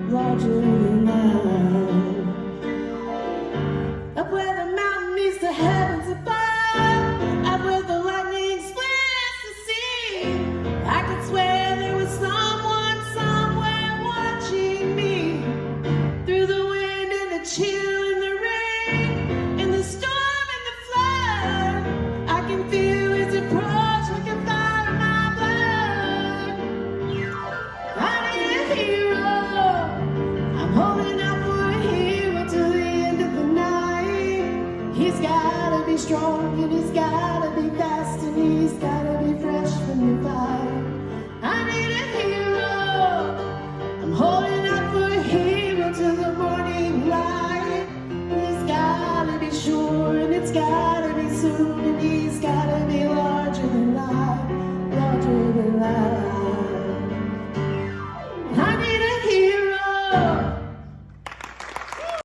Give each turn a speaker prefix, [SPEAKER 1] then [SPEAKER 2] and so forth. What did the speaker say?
[SPEAKER 1] larger than life. Up where the mountain meets the heavens above, up where the lightning splits the sea, I could swear there was someone somewhere watching me. Through the wind and the chill and the rain, in the storm and the flood, I can feel his approach like a fire in my blood. I need a hero, I'm holding out for a hero till the end of the night. He's gotta be strong and he's gotta be fast and he's gotta be fresh from the fire. I need a hero, I'm holding out for a hero till the morning light. He's gotta be sure and it's gotta be soon and he's gotta